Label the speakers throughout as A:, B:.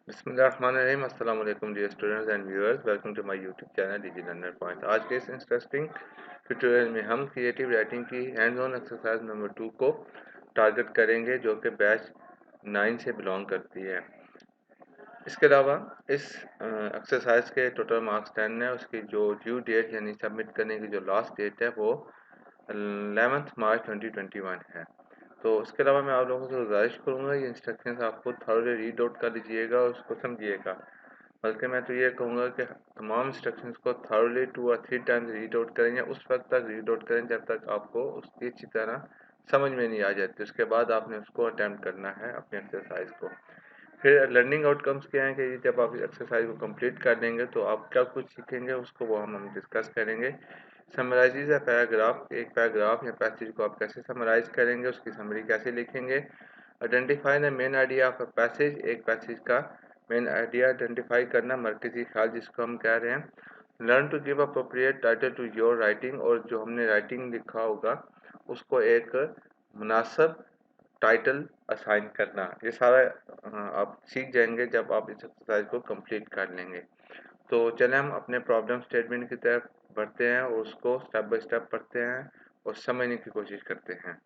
A: बिस्मिल्लाहिर्रहमानिर्रहीम। अस्सलाम वालेकुम dear students and viewers, welcome to my YouTube channel Digi Learner Point. आज के इस इंटरेस्टिंग ट्यूटोरियल में हम क्रिएटिव राइटिंग की हैंड्स ऑन एक्सरसाइज नंबर 2 को टारगेट करेंगे, जो कि बैच 9 से बिलोंग करती है। इसके अलावा इस एक्सरसाइज के टोटल मार्क्स 10 है। उसकी जो ड्यू डेट यानी सबमिट करने की जो लास्ट डेट है वो 11 मार्च 2021 है। तो उसके अलावा मैं आप लोगों से गुजारिश करूँगा ये इंस्ट्रक्शंस आप खुद थोड़े रीड आउट कर लीजिएगा और उसको समझिएगा। बल्कि मैं तो ये कहूँगा कि तमाम इंस्ट्रक्शंस को थॉरली 2 और 3 टाइम्स रीड आउट करें, या उस वक्त तक रीड आउट करें जब तक आपको उसकी अच्छी तरह समझ में नहीं आ जाती। उसके बाद आपने उसको अटैम्प्ट करना है अपने एक्सरसाइज को। फिर लर्निंग आउटकम्स क्या हैं कि जब आप एक्सरसाइज को कंप्लीट कर लेंगे तो आप क्या कुछ सीखेंगे उसको वो हम डिस्कस करेंगे। समराइज अ पैराग्राफ, एक पैराग्राफ या पैसेज को आप कैसे समराइज करेंगे, उसकी समरी कैसे लिखेंगे। Identify the main idea of a passage, एक पैसेज का मेन आइडिया आइडेंटिफाई करना, मरकजी ख्याल जिसको हम कह रहे हैं। Learn to give appropriate title to your writing, और जो हमने राइटिंग लिखा होगा उसको एक मुनासिब टाइटल असाइन करना। ये सारा आप सीख जाएंगे जब आप इस एक्सरसाइज को कंप्लीट कर लेंगे। तो चलें हम अपने प्रॉब्लम स्टेटमेंट की तरफ बढ़ते हैं और उसको स्टेप बाय स्टेप पढ़ते हैं और समझने की कोशिश करते हैं।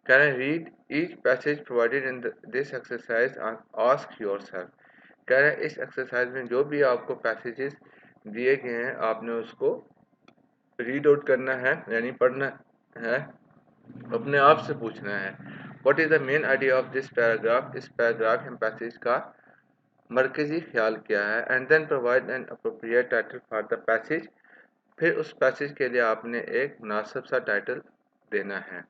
A: Can I read each passage provided in this exercise and ask yourself? कह रहे हैं इस एक्सरसाइज में जो भी आपको पैसेजेस दिए गए हैं आपने उसको रीड आउट करना है, यानी पढ़ना है, अपने आप से पूछना है what is the main idea of this paragraph, इस पैराग्राफ या पैसेज का मरकजी ख्याल क्या है। And then provide an appropriate title for the passage, फिर उस पैसेज के लिए आपने एक मुनासिब सा टाइटल देना है।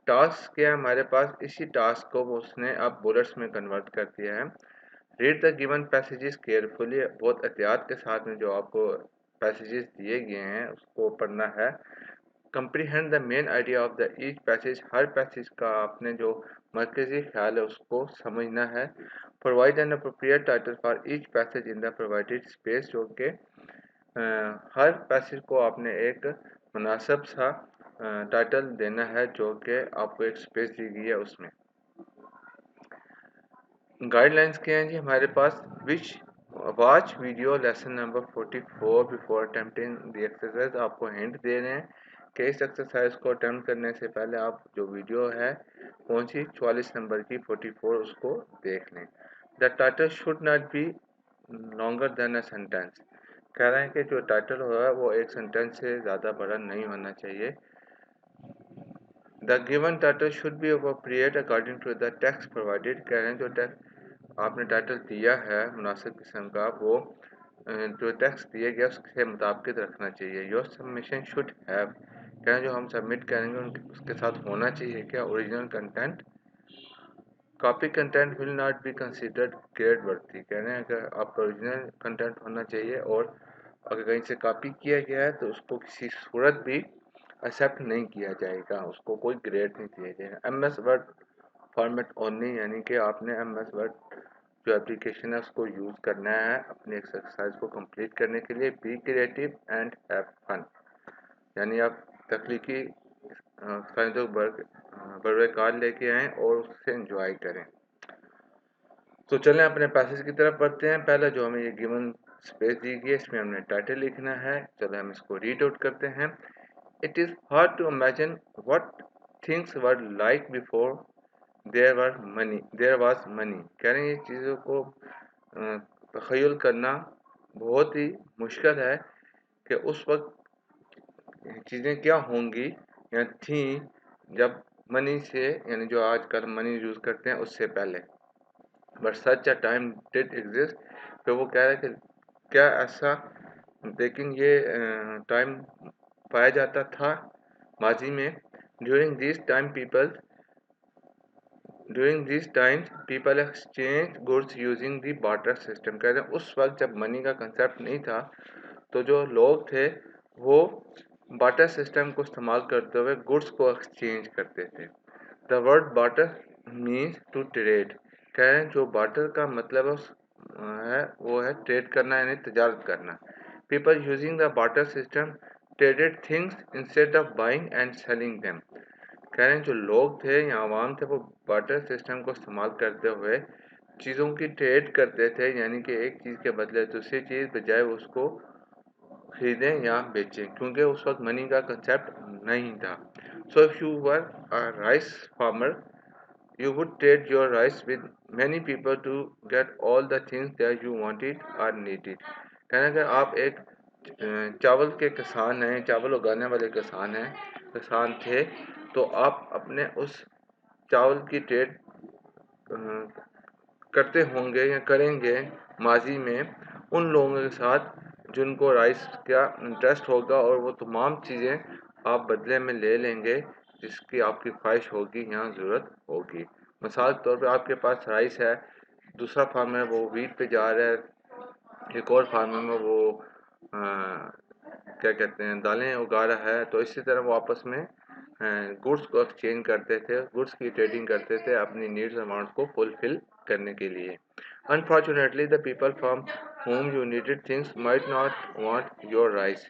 A: टास्क क्या है हमारे पास, इसी टास्क को उसने अब बुलेट्स में कन्वर्ट कर दिया है। Read the given passages carefully, बहुत एहतियात के साथ में जो आपको पैसेजेस दिए गए हैं उसको पढ़ना है। Comprehend the main idea of the each passage, her passage का आपने जो मरकजी ख्याल है उसको समझना है। Provide an appropriate title for each passage in the provided space, जो कि हर पैसेज को आपने एक मुनासिब सा टाइटल देना है जो कि आपको एक स्पेस दी गई है उसमें। गाइडलाइंस क्या हैं जी हमारे पास, which watch video lesson number 44 before attempting the exercise. आपको हिंट दे रहे हैं कि इस एक्सरसाइज को अटेम्प्ट करने से पहले आप जो वीडियो है कौन सी 44 नंबर की 44 उसको देख लें। The title should not be longer than a sentence, कह रहे हैं कि जो टाइटल होगा वो एक सेंटेंस से ज़्यादा बड़ा नहीं होना चाहिए। The given title should be appropriate according to the text provided, कह रहे हैं जो टेक्स्ट आपने टाइटल दिया है मुनासिब किस्म का वो जो टेक्स्ट दिया गया उसके मुताबिक रखना चाहिए। योर सबमिशन शुड हैव, कह रहे हैं जो हम सबमिट करेंगे उसके साथ होना चाहिए क्या original content. Copy content will not be considered grade वर्दी, कह रहे हैं अगर आपका ओरिजिनल कंटेंट होना चाहिए, और अगर कहीं से कॉपी किया गया है तो उसको किसी सूरत भी एक्सेप्ट नहीं किया जाएगा, उसको कोई ग्रेड नहीं दिया जाएगा। M S Word format only, यानी कि आपने एम एस वर्ड जो एप्लीकेशन है उसको यूज़ करना है अपनी एक्सरसाइज को कंप्लीट करने के लिए। Be creative and have fun, यानी आप तख्लीकी कार लेके आएँ और उससे इंजॉय करें। तो चलें अपने पैसेज की तरफ बढ़ते हैं। पहले जो हमें ये गिवन स्पेस दी गई है इसमें हमने टाइटल लिखना है। चलो हम इसको रीड आउट करते हैं। It is hard to imagine what things were like before there was money, कह रहे हैं ये चीज़ों को तख़य्युल करना बहुत ही मुश्किल है कि उस वक्त चीज़ें क्या होंगी या थी जब मनी से, यानी जो आजकल मनी यूज़ करते हैं उससे पहले। But such a time did exist, तो वो कह रहे हैं कि क्या ऐसा, लेकिन ये टाइम पाया जाता था माजी में। During this times people exchange goods using the barter system, कह रहे हैं उस वक्त जब मनी का कंसेप्ट नहीं था तो जो लोग थे वो बार्टर सिस्टम को इस्तेमाल करते हुए गुड्स को एक्सचेंज करते थे। The word barter means to trade, कह रहे हैं जो बार्टर का मतलब है वो है ट्रेड करना, यानी तजारत करना। People using the barter system traded things instead of buying and selling them, कह रहे हैं जो लोग थे या आवाम थे वो बार्टर सिस्टम को इस्तेमाल करते हुए चीज़ों की ट्रेड करते थे, यानी कि एक चीज़ के बदले दूसरी चीज़ बजाय उसको खरीदें या बेचें, क्योंकि उस वक्त मनी का कंसेप्ट नहीं था। So if you were a rice farmer, you would trade your rice with many people to get all the things that you wanted or needed। कहना अगर आप एक चावल के किसान हैं, चावल उगाने वाले किसान थे, तो आप अपने उस चावल की ट्रेड करते होंगे या करेंगे माजी में उन लोगों के साथ जिनको राइस का इंटरेस्ट होगा, और वो तमाम चीज़ें आप बदले में ले लेंगे जिसकी आपकी ख्वाहिश होगी या ज़रूरत होगी। मिसाल के तौर पे आपके पास राइस है, दूसरा फार्मर वो वीट पे जा रहा है, एक और फार्मर में वो क्या कहते हैं दालें उगा रहा है, तो इसी तरह वो आपस में गुड्स को एक्सचेंज करते थे, गुड्स की ट्रेडिंग करते थे अपनी नीड्स अमाउंट को फुलफिल करने के लिए। Unfortunately the people from whom you needed things might not want your rice।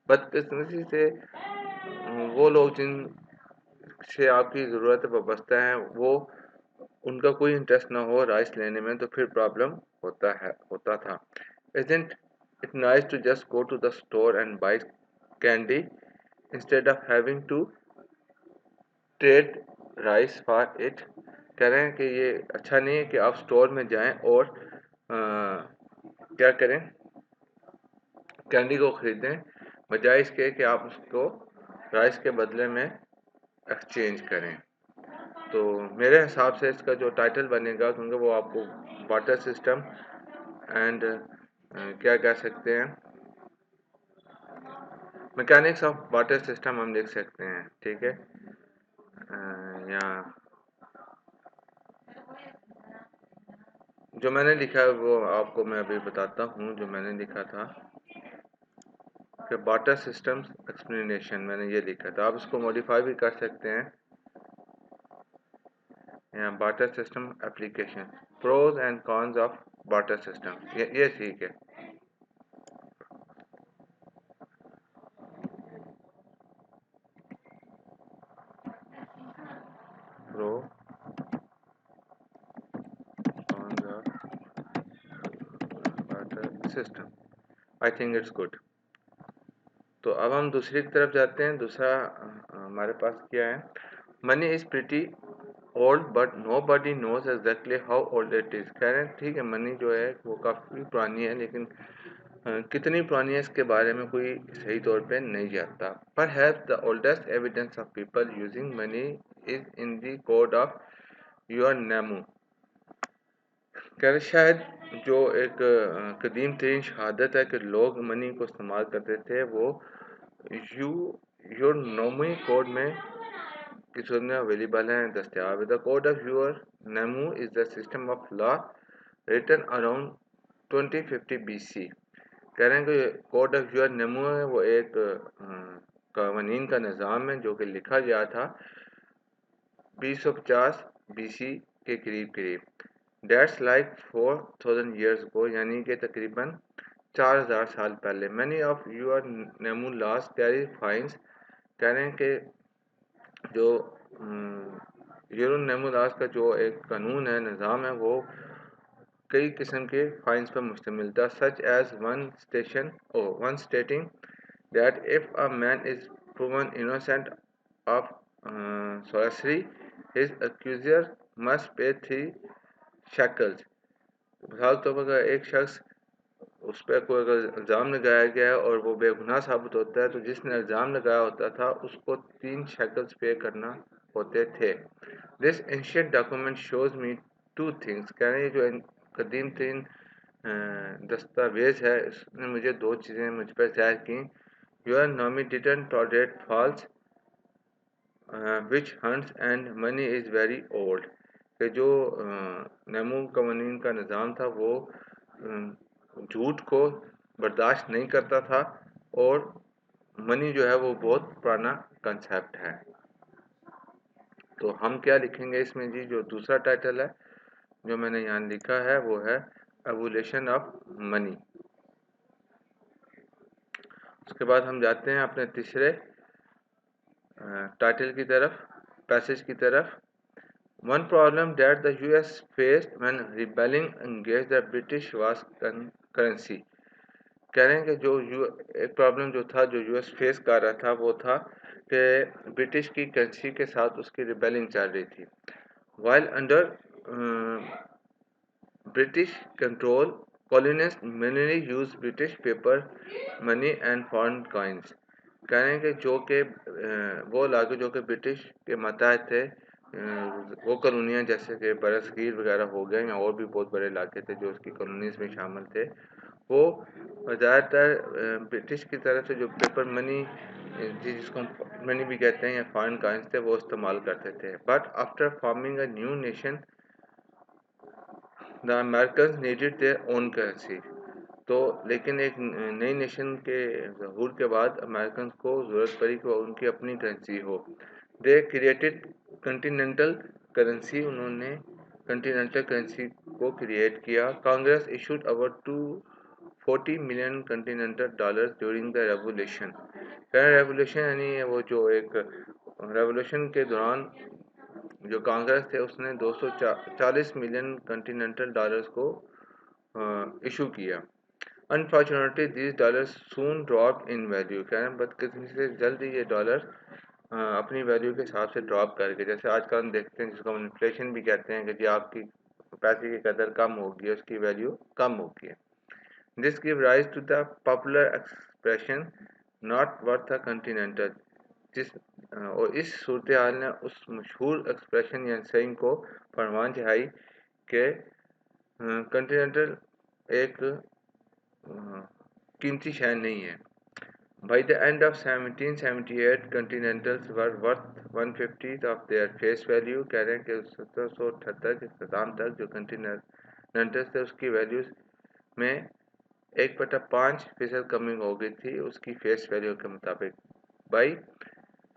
A: बदकिस्मती से वो लोग जिन से आपकी ज़रूरत वाबस्ता हैं, वो उनका कोई इंटरेस्ट ना हो राइस लेने में, तो फिर प्रॉब्लम होता था। Isn't it nice to just go to the store and buy candy instead of having to trade rice for it? कह रहे हैं कि ये अच्छा नहीं है कि आप स्टोर में जाएं और क्या करें, कैंडी को खरीदें, बजाय इसके कि आप उसको राइस के बदले में एक्सचेंज करें। तो मेरे हिसाब से इसका जो टाइटल बनेगा, क्योंकि वो आपको वाटर सिस्टम एंड क्या कह सकते हैं, मैकेनिक्स ऑफ वाटर सिस्टम हम लिख सकते हैं, ठीक है। या जो मैंने लिखा है वो आपको मैं अभी बताता हूँ। जो मैंने लिखा था कि वाटर सिस्टम्स एक्सप्लेनेशन, मैंने ये लिखा था। आप इसको मॉडिफाई भी कर सकते हैं, या water system application, pros and cons of water system, ये ठीक है। Pro cons of water system, I think it's good. तो अब हम दूसरी तरफ जाते हैं। दूसरा हमारे पास क्या है, money is pretty old but nobody knows exactly how old it is. कह रहे हैं ठीक है, मनी जो है वो काफ़ी पुरानी है, लेकिन कितनी पुरानी है इसके बारे में कोई सही तौर पे नहीं जानता। पर have the oldest evidence of people using money is in the code of your नेमू। कह रहे शायद जो एक कदीम तरीन शहादत है कि लोग मनी को इस्तेमाल करते थे, वो यू योर नोमी कोड में किस में अवेलेबल हैं, दस्तियाब है। The code of your Nammu is the system of law written around 2050 BC। कह रहे हैं कि कोड ऑफ योर नेमू है वो एक कवानीन का निज़ाम है जो कि लिखा गया था 2050 BC के करीब। डेट्स लाइक 4000 ईयर्स को, यानी कि तकरीबन 4000 साल पहले। Many of Ur Nammu laws carry fines. कह रहे हैं कि जो यूरो नेमू लॉज का जो एक कानून है, निज़ाम है, वो कई किस्म के फाइन्स पर मुश्तमिल था, such as one stating that if a man is proven innocent of sorcery his accuser must pay 3 shekels। मिसाल तौर पर अगर एक शख्स उस पर कोई अगर इल्ज़ाम लगाया गया है और वो बेगुनाह साबित होता है, तो जिसने इल्ज़ाम लगाया होता था उसको 3 शेकल्स पे करना होते थे। This ancient document shows me two things. कह रहे हैं जो कदीम तरीन दस्तावेज है, इसने मुझे दो चीज़ें मुझ पर ज़ाहिर की। योर नॉमी didn't tolerate false witch hunts and money is very old. कि जो नेमू कवानीन का निज़ाम था वो झूठ को बर्दाश्त नहीं करता था, और मनी जो है वो बहुत पुराना कंसेप्ट है। तो हम क्या लिखेंगे इसमें जी, जो दूसरा टाइटल है जो मैंने यहाँ लिखा है वो है एवोल्यूशन ऑफ मनी। उसके बाद हम जाते हैं अपने तीसरे टाइटल की तरफ, पैसेज की तरफ। One problem that the US faced when rebelling against the British was currency. कह रहे हैं कि एक प्रॉब्लम जो था जो यूएस फेस कर रहा था वो था कि ब्रिटिश की करेंसी के साथ उसकी रिबेलिंग चल रही थी. While under British control, colonists mainly used British paper money and foreign coins. कह रहे हैं कि वो इलाके जो कि ब्रिटिश के मातहत थे, वो कॉलोनियाँ जैसे कि बरसगीर वगैरह हो गए या और भी बहुत बड़े इलाके थे जो उसकी कॉलोनीज़ में शामिल थे, वो ज़्यादातर ब्रिटिश की तरफ से जो पेपर मनी जिसको मनी भी कहते हैं या फॉरेन कॉइन्स थे वो इस्तेमाल करते थे. But after forming a new nation the American needed their own currency. तो लेकिन एक नई नेशन के ज़हूर के बाद अमेरिकन को ज़रूरत पड़ी कि उनकी अपनी करेंसी हो. They created Continental currency. उन्होंने कंटिनेंटल करेंसी को क्रिएट किया. Congress issued about 240 million Continental dollars during the revolution. Revolution यानी वो जो एक रेवोल्यूशन के दौरान जो कांग्रेस थे उसने 240 मिलियन कंटिनेंटल डॉलर्स को इशू किया. Unfortunately these dollars soon drop in value. कह रहे हैं बदकिस्मती से जल्द ही ये डॉलर अपनी वैल्यू के हिसाब से ड्रॉप करके, जैसे आजकल हम देखते हैं जिसको हम इन्फ्लेशन भी कहते हैं कि जी आपकी पैसे की कदर कम होगी, उसकी वैल्यू कम होगी. This give rise to the popular expression not worth a continental. और इस सूरत हाल ने उस मशहूर एक्सप्रेशन या सेइंग को फरमान चढ़ाई कि कंटिनेंटल एक कीमती शय नहीं है. By the end of 1778, continentals were worth 1/50 of their face value. कह रहे हैं कि 1778 के इख्तिताम तक जो कंटिनेंटल्स थे उसकी वैल्यूज में 1/5% कमी हो गई थी उसकी फेस वैल्यू के मुताबिक. By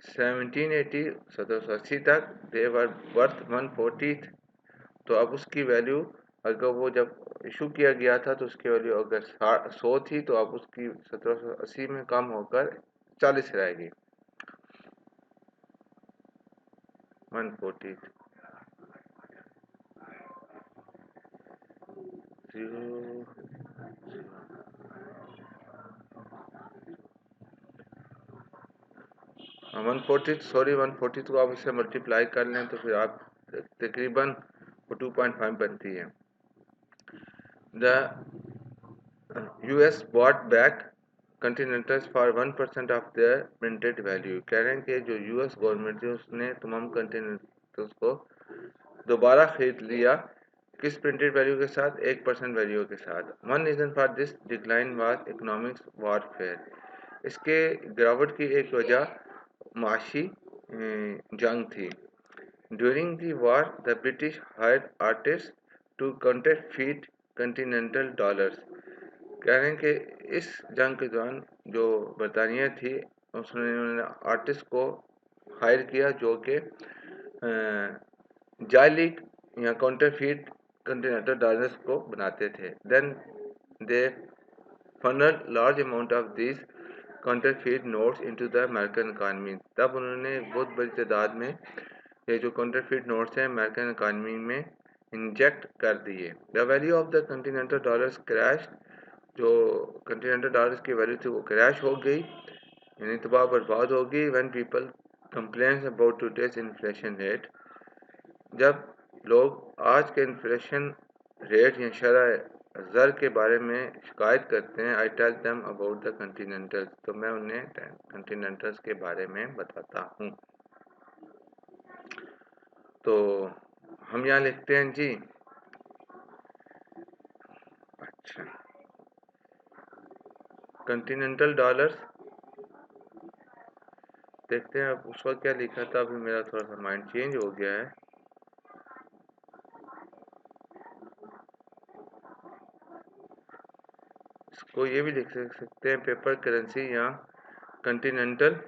A: 1780 1780 तक they were worth 1/40. तो अब उसकी वैल्यू अगर वो जब इशू किया गया था तो उसकी वैल्यू अगर 100 थी तो अब उसकी 1780 में कम होकर 40 रहेगी. 140 140 सॉरी 140 तो आप इससे मल्टीप्लाई कर लें तो फिर आप तकरीबन 2.5 बनती है. The US bought back continentals for 1% of their printed value. कह रहे हैं कि जो US गवर्नमेंट थी उसने तमाम कंटिनेंटल्स को दोबारा खरीद लिया. किस प्रिंटेड वैल्यू के साथ? 1% वैल्यू के साथ. One reason for this decline was economics warfare. इसके गिरावट की एक वजह माशी जंग थी. During the war the British hired artist to counterfeit continental dollars. कह रहे हैं कि इस जंग के दौरान जो बरतानिया थी उन्होंने आर्टिस्ट को हायर किया जो कि जाली या काउंटरफीट कंटिनेंटल डॉलर्स को बनाते थे. Then they funnel large amount of this counterfeit notes into the American economy. तब उन्होंने बहुत बड़ी तादाद में ये जो काउंटरफीट नोट्स हैं अमेरिकन इकानमी में इंजेक्ट कर दिए. The value of the continental dollars crash. जो कंटिनेंटल डॉलर्स की वैल्यू थी वो क्रैश हो गई यानी तबाह बर्बाद हो गई. When people complains about today's inflation rate. जब लोग आज के इन्फ्लेशन रेट या शरह ज़र के बारे में शिकायत करते हैं, I tell them about the continentals. तो मैं उन्हें कंटिनेंटल्स के बारे में बताता हूँ. तो हम यहाँ लिखते हैं जी. अच्छा, कंटिनेंटल डॉलर्स देखते हैं. अब उस वक्त क्या लिखा था, अभी मेरा थोड़ा सा माइंड चेंज हो गया है. इसको ये भी लिख सकते हैं पेपर करेंसी या Continental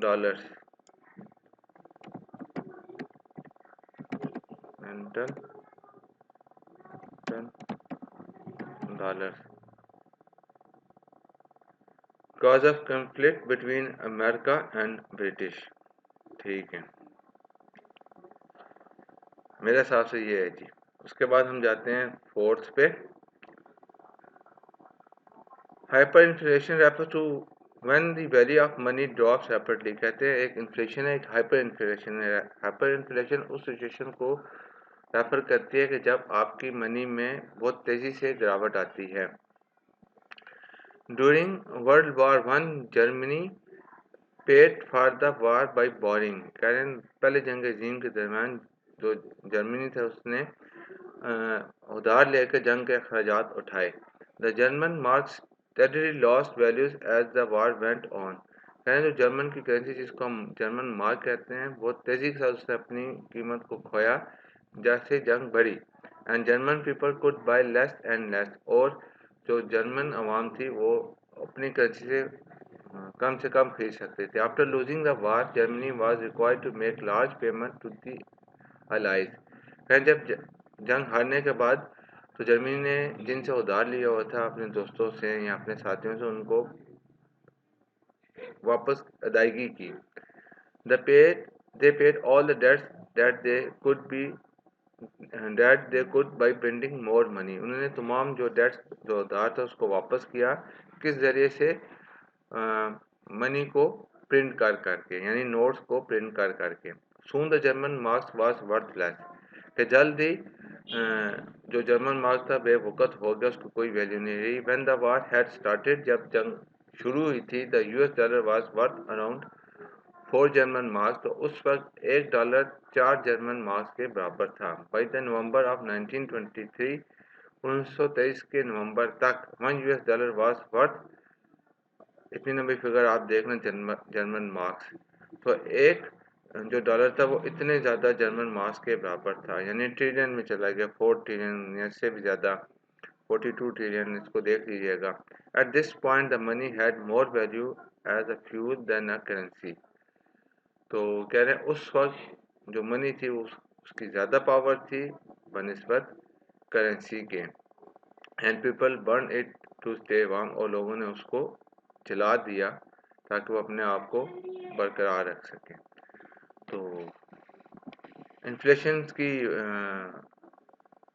A: dollars. Dollars cause of conflict between America and British. ठीक है. मेरे हिसाब से ये है जी। उसके बाद हम जाते हैं फोर्थ पे। Hyper inflation refer to when the value of money drops rapidly. कहते हैं एक इन्फ्लेशन है, एक हाइपर इन्फ्लेशन है। हाइपर इन्फ्लेशन उस सिचुएशन को रेफर करती है कि जब आपकी मनी में बहुत तेज़ी से गिरावट आती है। During world war one Germany paid for the war by boring. कह रहे हैं पहले जंग अजीम के दरमियान जो जर्मनी था उसने उधार लेकर जंग के अखराजात उठाए। The German marks steadily lost values as the war went on। कह रहे हैं जो जर्मन की करेंसी जिसको हम जर्मन मार्क कहते हैं बहुत तेज़ी के साथ उसने अपनी कीमत को खोया जैसे जंग बढ़ी। And German people could bye less and less. और जो जर्मन अवाम थी वो अपनी करेंसी से कम से कम खरीद सकते थे। After losing the war Germany was required to make large payment to the allies. खैर जब जंग हारने के बाद तो जर्मनी ने जिनसे उधार लिया हुआ था अपने दोस्तों से या अपने साथियों से उनको वापस अदायगी की। They paid all the debts that they could by printing more money. उन्होंने तमाम जो डेट्स जो उधार था उसको वापस किया किस ज़रिए से मनी को प्रिंट कर करके, यानी नोट्स को प्रिंट कर करके। Soon the German marks was worthless. कि जल्द ही जो जर्मन मार्क्स था बेवकूफ़ हो गया, उसको कोई वैल्यू नहीं रही। When the war had started जब जंग शुरू हुई थी the US dollar was worth around 4 German marks. तो उस वक्त $1 4 जर्मन मार्क्स के बराबर था। बाई द नवंबर ऑफ 1923 1923 के नवंबर तक $1 वाज वर्थ, इतनी लंबी फिगर आप देख लें, जर्मन मार्क्स। तो एक जो डॉलर था वो इतने ज़्यादा जर्मन मार्क्स के बराबर था, यानी ट्रिलियन में चला गया, 4 ट्रिलियन या इससे भी ज़्यादा, 42 ट्रिलियन। इसको देख लीजिएगा। At this point the money had more value as a fuel than a currency. तो कह रहे हैं उस वक्त जो मनी थी उसकी ज़्यादा पावर थी बनिस्बत करेंसी के। And people burn it to stay warm. और लोगों ने उसको जला दिया ताकि वो अपने आप को बरकरार रख सकें। तो इन्फ्लेशन की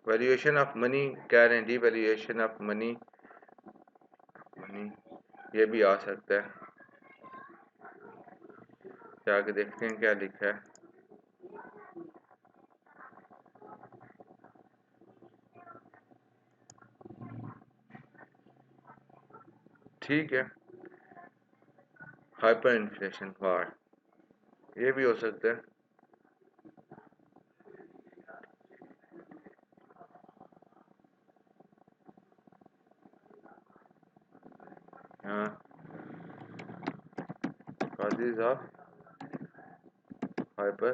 A: वैल्यूएशन ऑफ मनी कह रहे हैं, डिवैल्यूएशन ऑफ मनी ये भी आ सकता है। जाके देखते हैं क्या लिखा है। ठीक है, हाइपर इन्फ्लेशन वार ये भी हो सकता है। हाँ, causes of hyper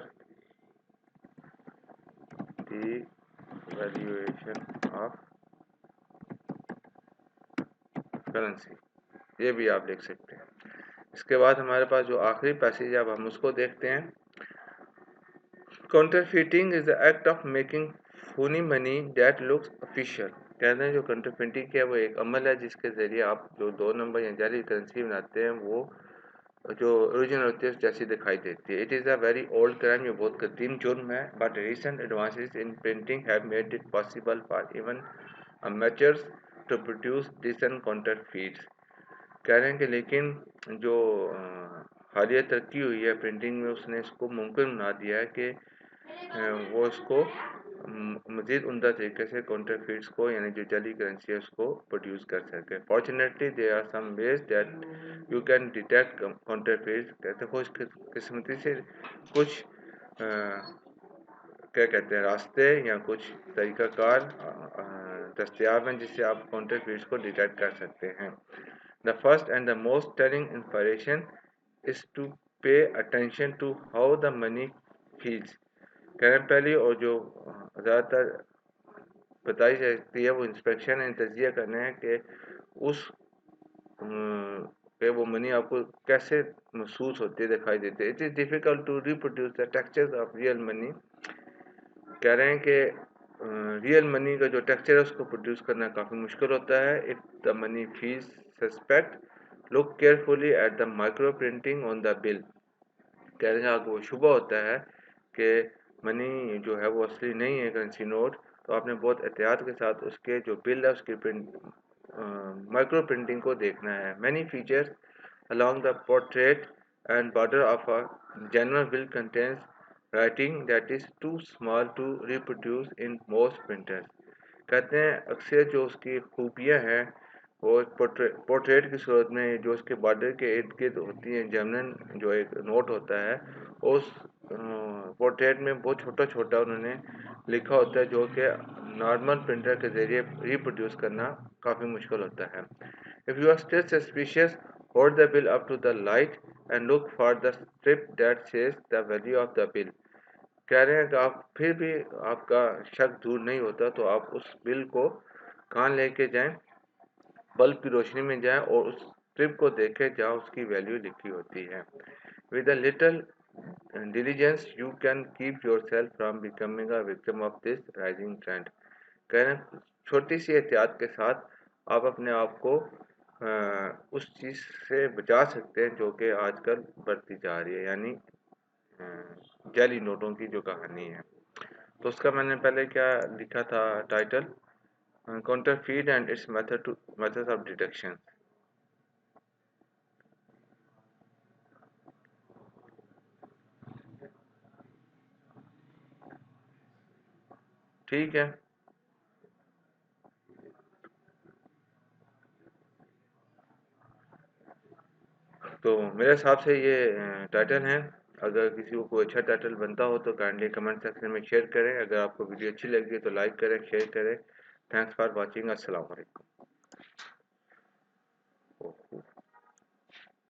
A: devaluation of currency, ये भी आप लिख सकते हैं। इसके बाद हमारे पास जो आखिरी पैसेज है अब हम उसको देखते हैं। Counterfeiting is the act of making phony money that looks official. कहते हैं जो काउंटरफीटिंग है वो एक अमल है जिसके ज़रिए आप जो 2 नंबर या जाली करेंसी बनाते हैं वो जो ओरिजिनल होती है जैसी दिखाई देती है। It is a very old crime, ये बहुत कदीम जुर्म है। But recent advances in printing have made it possible for even amateurs to produce decent counterfeits. कह रहे हैं कि लेकिन जो हालिया तरक्की हुई है प्रिंटिंग में उसने इसको मुमकिन बना दिया है कि वो इसको मज़ीद उम्दा तरीके से काउंटरफीट्स को यानी जो जाली करेंसी है उसको प्रोड्यूस कर सके। Fortunately there are some ways that you can detect counterfeits. कहते हैं खुश किस्मती से कुछ क्या कहते हैं रास्ते या कुछ तरीक़ाकार दस्तयाब हैं जिससे आप काउंटरफीट्स को डिटेक्ट कर सकते हैं। The first and the most telling information is to pay attention to how the money feels. कह रहे हैं पहली और जो ज़्यादातर बताई जाती है वो इंस्पेक्शन है, तजिया करना है कि उस कि वो मनी आपको कैसे महसूस होती है, दिखाई देती है। It is difficult to reproduce the textures of real money. कह रहे हैं कि रियल मनी का जो टेक्सचर है उसको प्रोड्यूस करना काफ़ी मुश्किल होता है। If the money feels suspect look carefully at the micro printing on the bill. कह रहे हैं आपको शुबा होता है कि मनी जो है वो असली नहीं है करेंसी नोट, तो आपने बहुत एहतियात के साथ उसके जो बिल है उसकी माइक्रो प्रिंटिंग को देखना है। Many features along the portrait and border of a general bill contains writing that is too small to reproduce in most printers। कहते हैं अक्सर जो उसकी खूबियाँ हैं वो पोर्ट्रेट की सूरत में जो उसके बॉर्डर के इर्द गिर्द होती हैं, जनरल जो एक नोट होता है उस पोर्ट्रेट में बहुत छोटा छोटा उन्होंने लिखा होता है, जो कि नॉर्मल प्रिंटर के ज़रिए रिप्रोड्यूस करना काफ़ी मुश्किल होता है। If you are still suspicious, hold the bill up to the light and look for the strip that says the value of the bill। कह रहे हैं कि आप फिर भी आपका शक दूर नहीं होता तो आप उस बिल को कान लेके जाएं, बल्ब की रोशनी में जाएं और उस स्ट्रिप को देखें जहां उसकी वैल्यू लिखी होती है। With a little diligence you can keep yourself from becoming a victim of this rising trend। कह रहे हैं छोटी सी एहतियात के साथ आप अपने आप को उस चीज़ से बचा सकते हैं जो कि आजकल बढ़ती जा रही है, यानी जाली नोटों की जो कहानी है। तो उसका मैंने पहले क्या लिखा था title, counterfeit and it's methods of detection. ठीक है, तो मेरे हिसाब से ये टाइटल है। अगर किसी को कोई अच्छा टाइटल बनता हो तो काइंडली कमेंट सेक्शन में शेयर करें। अगर आपको वीडियो अच्छी लगी तो लाइक करें, शेयर करें। Thanks for watching. अस्सलाम वालेकुम।